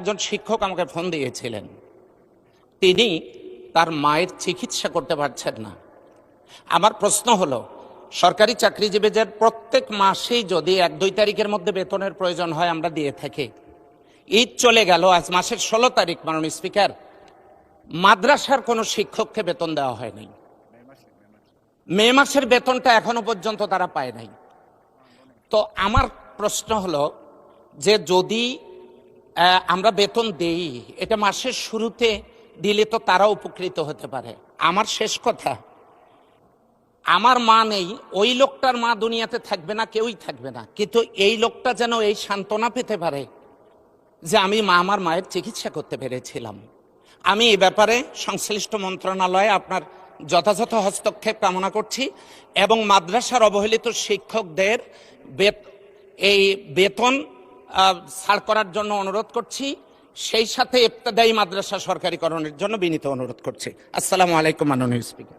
একজন শিক্ষক আমাকে ফোন দিয়েছিলেন, তিনি তার মায়ের চিকিৎসা করতে পারছেন না। আমার প্রশ্ন হলো, সরকারি চাকরিজীবীদের প্রত্যেক মাসেই যদি 1-2 তারিখের মধ্যে বেতনের প্রয়োজন হয় আমরা দিয়ে থাকি। ঈদ চলে গেল, আজ মাসের 16 তারিখ মাননীয় স্পিকার, মাদ্রাসার কোনো শিক্ষককে বেতন দেওয়া হয়নি। মে মাসের বেতনটা এখনো পর্যন্ত তারা পায় নাই। তো আমার প্রশ্ন হলো যে যদি আমরা বেতন দেই, এটা মাসের শুরুতে দিলে তো তারা উপকৃত হতে পারে। আমার শেষ কথা, আমার মা নেই, ওই লোকটার মা দুনিয়াতে থাকবে না, কেউই থাকবে না, কিন্তু এই লোকটা যেন এই সান্ত্বনা পেতে পারে যে আমি আমার মায়ের চিকিৎসা করতে পেরেছিলাম। আমি এই ব্যাপারে সংশ্লিষ্ট মন্ত্রণালয়ে আপনার যথাযথ হস্তক্ষেপ কামনা করছি এবং মাদ্রাসার অবহেলিত শিক্ষকদের এই বেতন ছাড় করার জন্য অনুরোধ করছি, সেই সাথে ইবতেদায়ী মাদ্রাসা সরকারিকরণের জন্য বিনীত অনুরোধ করছি। আসসালামু আলাইকুম মাননীয় স্পিকার।